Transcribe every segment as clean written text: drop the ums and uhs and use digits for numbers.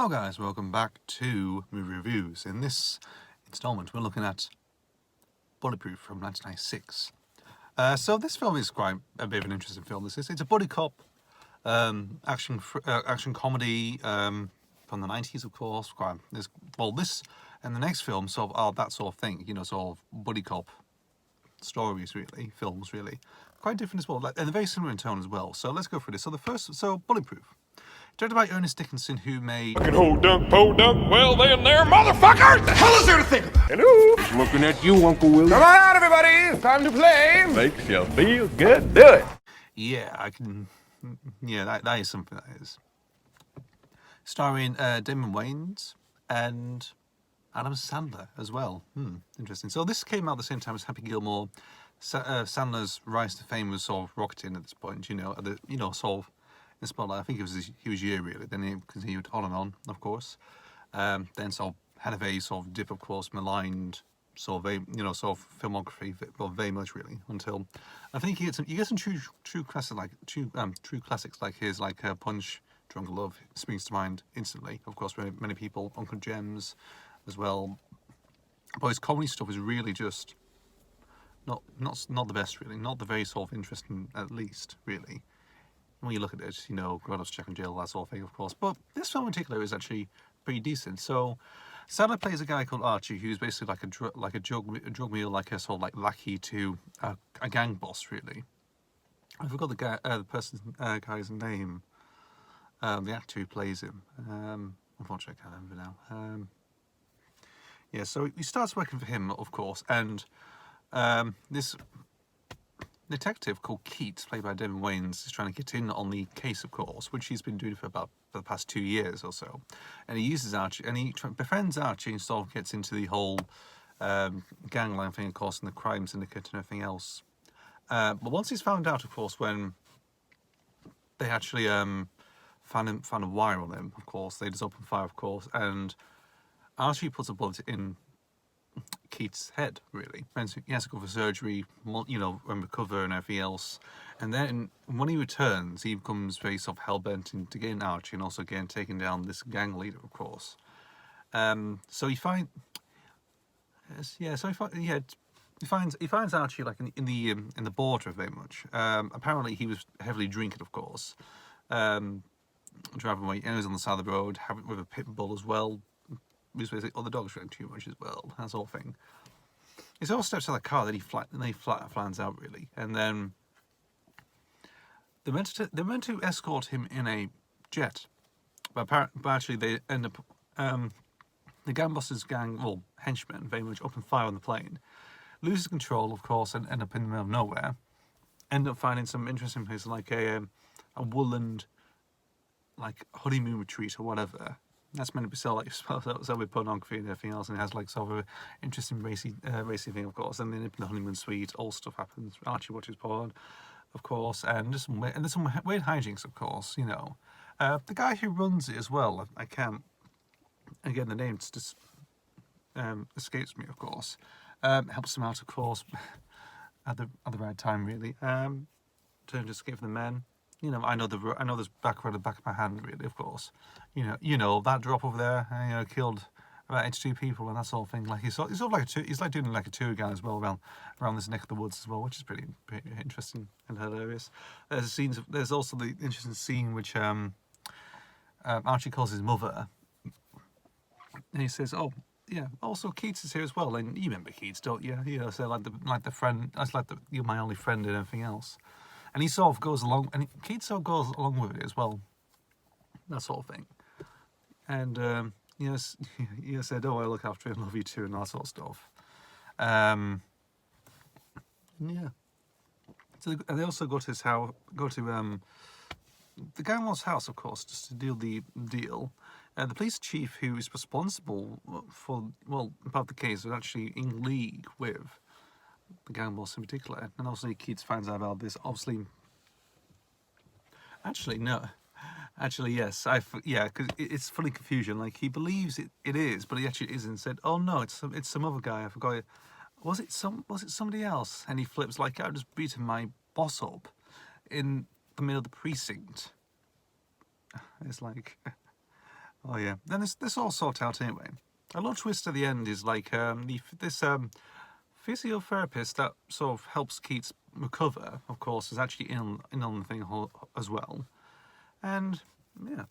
Hello guys, welcome back to Movie Reviews. In this installment we're looking at Bulletproof from 1996. So this film is quite a bit of an interesting film. It's a buddy cop action comedy from the 90s, of course. This and the next film sort of are that sort of thing, you know, sort of buddy cop stories, really, films, really. Quite different as well, and they're very similar in tone as well. So let's go through this. So Bulletproof. Directed by Ernest Dickinson, who made... Fucking ho dunk, po dunk, well then there, motherfucker! What the hell is there to think about? Hello? Looking at you, Uncle Willie. Come on out, everybody! It's time to play! Makes you feel good, do it. Yeah, I can... Yeah, that is something, that is. Starring Damon Wayans and Adam Sandler as well. Interesting. So this came out at the same time as Happy Gilmore. Sandler's rise to fame was sort of rocketing at this point, sort of... in spotlight. I think it was a huge year, really. Then he continued on and on, of course. Then sort of had a very sort of dip, of course, maligned sort of filmography, well, very much really, until I think you get some true classics like his, like Punch, Drunk Love springs to mind instantly. Of course, many people, Uncle Gems, as well. But his comedy stuff is really just not the best, really. Not the very sort of interesting, at least, really. When you look at it, you know, Grown-ups, Jack and Jill, that sort of thing, of course. But this film in particular is actually pretty decent. So, Sadler plays a guy called Archie, who's basically like a drug mule, like a sort of like lackey to a gang boss, really. I forgot the guy's name. The actor who plays him. Unfortunately, I can't remember now. Yeah, so he starts working for him, of course, and this detective called Keats, played by Damon Wayans, is trying to get in on the case, of course, which he's been doing for the past 2 years or so. And he uses Archie, and he befriends Archie and sort of gets into the whole gangland thing, of course, and the crime syndicate and everything else. But once he's found out, of course, when they actually found a wire on him, of course, they just open fire, of course, and Archie puts a bullet in Keith's head, really. He has to go for surgery, you know, and recover and everything else. And then when he returns, he becomes very sort of hell-bent into getting Archie and also again taking down this gang leader, of course. So he finds Archie like in the border very much. Apparently he was heavily drinking, of course. Driving away, and he was on the side of the road, with a pit bull as well. Basically, the dogs drank too much as well, that sort of thing. He sort of steps out of the car, then he flattens out, really. And then they're meant to escort him in a jet. But actually they end up, the gang boss's henchmen very much open fire on the plane. Loses control, of course, and end up in the middle of nowhere. End up finding some interesting places like a woodland, like honeymoon retreat or whatever. That's meant to be so with pornography and everything else, and it has like sort of an interesting racy thing, of course. And then in the honeymoon suite, all stuff happens. Archie watches porn, of course, and there's some weird hijinks, of course. You know, the guy who runs it as well. I can't. Again, the name just escapes me, of course. Helps him out, of course, at the right time, really. To escape from the men. You know, I know there's back around the back of my hand, really, of course. You know that drop over there, killed about 82 people and that sort of thing. Like he's sort of like he's like doing like a tour guide as well around this neck of the woods as well, which is pretty interesting and hilarious. There's also the interesting scene which Archie calls his mother, and he says, "Oh, yeah, also Keats is here as well." And you remember Keats, don't you? You know, so like the friend, that's like you're my only friend and everything else. And he sort of goes along, and Keats sort of goes along with it as well, that sort of thing. And said, "Oh, I look after him, love you too," and that sort of stuff. Yeah. So they also go to his house, the gangster's house, of course, just to deal the deal. The police chief, who is responsible for about the case, was actually in league with the gang boss in particular, and obviously Keats finds out about this. Obviously, yes, because it's fully confusion. Like he believes it is, but he actually isn't. Said, "Oh no, it's some other guy. I forgot it. Was it somebody else?" And he flips like, "I just beaten my boss up in the middle of the precinct." It's like, Oh yeah. Then this all sorted out anyway. A little twist at the end is like this physiotherapist that sort of helps Keats recover. Of course, is actually in on the thing as well, and yeah,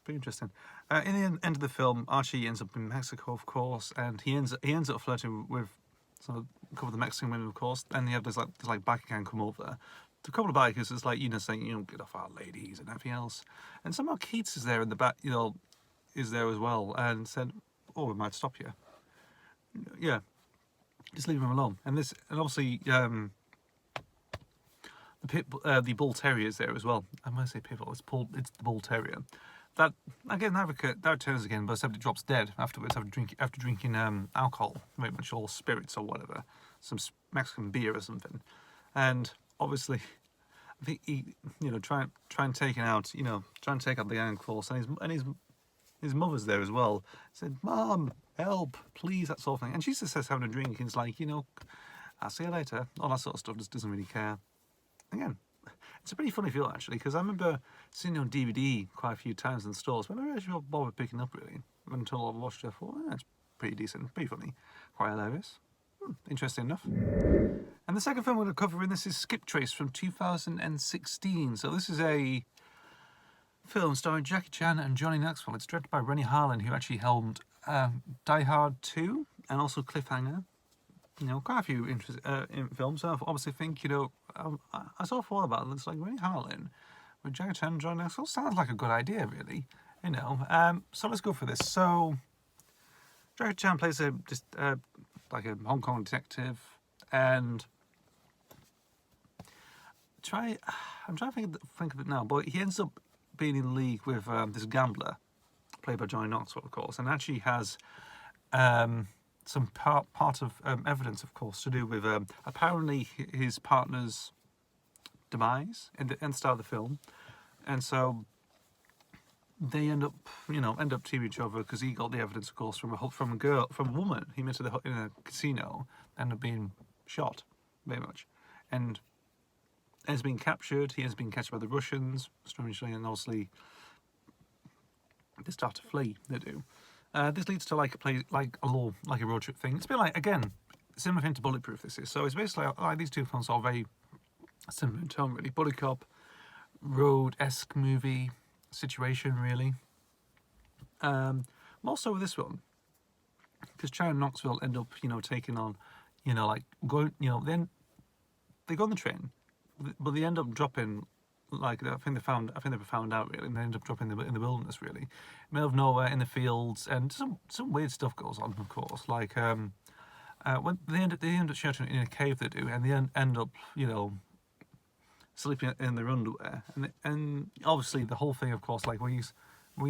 pretty interesting. In the end of the film, Archie ends up in Mexico, of course, and he ends up flirting with a couple of the Mexican women, of course. And you have this like biker gang come over. A couple of bikers is like, saying, get off our ladies and everything else. And somehow Keats is there in the back, is there as well, and said, "Oh, we might stop you. Yeah, just leave him alone." And obviously the bull terrier is there as well. I might say pit bull. It's the bull terrier. That again, that returns again, but except it drops dead afterwards after drinking alcohol, very much all spirits or whatever, some Mexican beer or something, and obviously, I think he try and take it out, try and take out the gang, of course, and his mother's there as well. Said, "Mom, help, please," that sort of thing, and she just says having a drink, and it's like, "I'll see you later," all that sort of stuff. Just doesn't really care. Again, it's a pretty funny film actually, because I remember seeing it on DVD quite a few times in the stores, but I never actually bothered picking up really until I watched it. I thought, it's pretty decent, pretty funny, quite hilarious. Interesting enough. And the second film we're going to cover in this is Skiptrace from 2016. So this is a film starring Jackie Chan and Johnny Knoxville. It's directed by Rennie Harlin, who actually helmed Die Hard 2 and also Cliffhanger. Quite a few in films. So I obviously think, I saw thought about it. It's like Rennie Harlin with Jackie Chan and Johnny Knoxville sounds like a good idea, really. So let's go for this. So Jackie Chan plays like a Hong Kong detective, and I'm trying to think of it now, but he ends up being in league with this gambler, played by Johnny Knoxville, of course, and actually has some part of evidence, of course, to do with apparently his partner's demise in the start of the film, and so they end up to each other because he got the evidence, of course, from a woman he met in a casino, ended up being shot, very much, and has been captured. He has been captured by the Russians, strangely, and obviously they start to flee. They do. This leads to like a road trip thing. It's a bit like, again, similar thing to Bulletproof. This is so it's basically like these two films are very similar in tone, really. Buddy cop, road-esque movie situation, really. More so with this one, because Chan and Knoxville end up, taking on, then they go on the train, but they end up dropping, like I think they were found out really, and they end up dropping in the wilderness, really, middle of nowhere in the fields, and some weird stuff goes on, of course, like when they end up sheltering in a cave, they do, and they end up, sleeping in their underwear, and obviously the whole thing, of course, like when you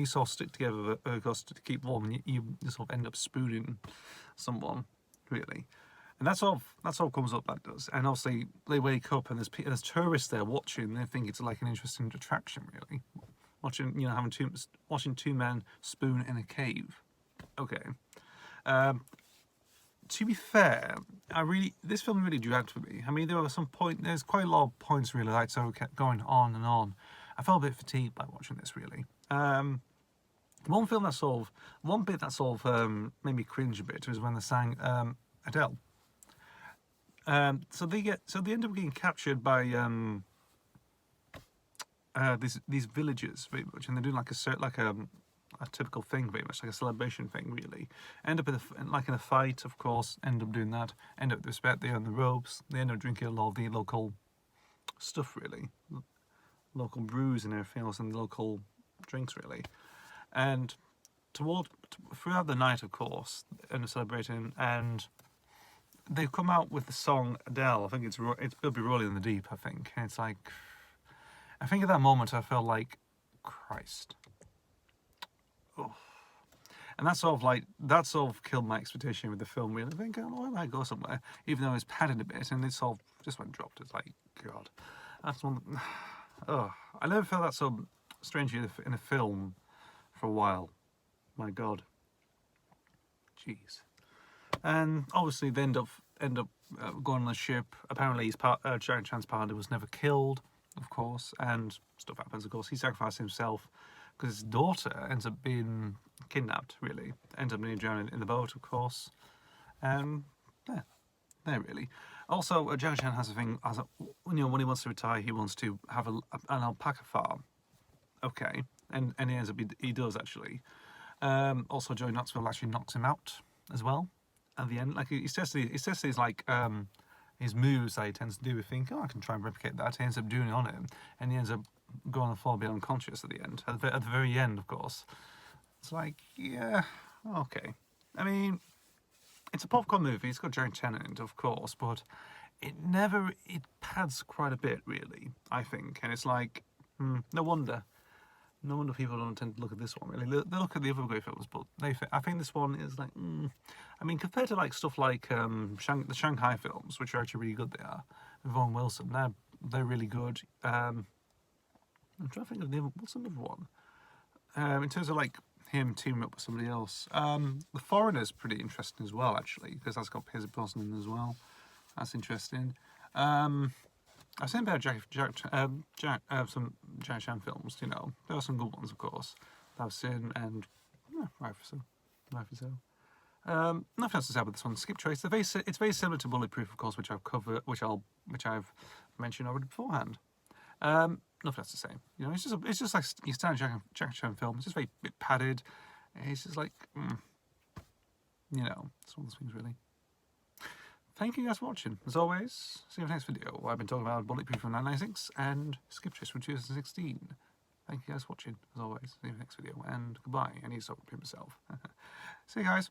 sort of stick together, of course, to keep warm, and you sort of end up spooning someone, really, and that's all comes up, that does, and obviously they wake up and there's tourists there watching. They think it's like an interesting attraction, really, watching watching two men spoon in a cave. Okay. To be fair, this film really dragged for me. I mean, there's quite a lot of points really, like, so it kept going on and on. I felt a bit fatigued by watching this, really. One bit that sort of made me cringe a bit was when they sang Adele. So they end up getting captured by these villagers, very much, and they're doing a typical thing, very much like a celebration thing, really. End up in a fight, of course. End up doing that. End up with respect. They earn the ropes. They end up drinking a lot of the local stuff, really, local brews and everything else, and local drinks, really. And throughout the night, of course, end up celebrating, and they've come out with the song Adele. I think it'll be Rolling in the Deep. I think, and it's like, I think at that moment I felt like, Christ. Oh. And that sort of killed my expectation with the film. Really, I think, I might go somewhere, even though it's padded a bit, and it sort of just went dropped. It's like, God, that's one. Oh, I never felt that so strangely in a film for a while. My God, jeez. And obviously, they end up going on the ship. Apparently, Jackie Chan's partner was never killed, of course, and stuff happens. Of course, he sacrificed himself because his daughter ends up being kidnapped. Really, ends up being drowned in the boat, of course. Yeah, there really. Also, Jackie Chan has a thing. When he wants to retire, he wants to have an alpaca farm. Okay, and he ends up he does actually. Also, Joey Knoxville actually knocks him out as well at the end. Like he says these like his moves that he tends to do. We think, oh, I can try and replicate that. He ends up doing it on him, and he ends up going on fall, being unconscious at the end. At the very end, of course. It's like, yeah, okay. I mean, it's a popcorn movie. It's got Jackie Chan in it, of course, but it pads quite a bit, really. I think, and it's like, no wonder people don't tend to look at this one. Really, they look at the other great films, but I think this one is like, I mean, compared to like stuff like the Shanghai films, which are actually really good. They are. With Owen Wilson, they're really good. I'm trying to think of what's another one. In terms of like him teaming up with somebody else, The Foreigner's pretty interesting as well, actually, because that's got Pierce Brosnan in as well. That's interesting. I've seen about some Jackie Chan films. You know, there are some good ones, of course, that I've seen, and rightfully so. Nothing else to say about this one. Skiptrace. It's very similar to Bulletproof, of course, which I've mentioned already beforehand. Nothing else to say. You know, it's just like your standard Jackie Chan film. It's just very bit padded. It's just like, you know, it's one of those things really. Thank you guys for watching. As always, see you in the next video. I've been talking about Bulletproof from 1996 and Skiptrace from 2016. Thank you guys for watching. As always, see you in the next video. And goodbye. I need to stop repeating myself. See you guys.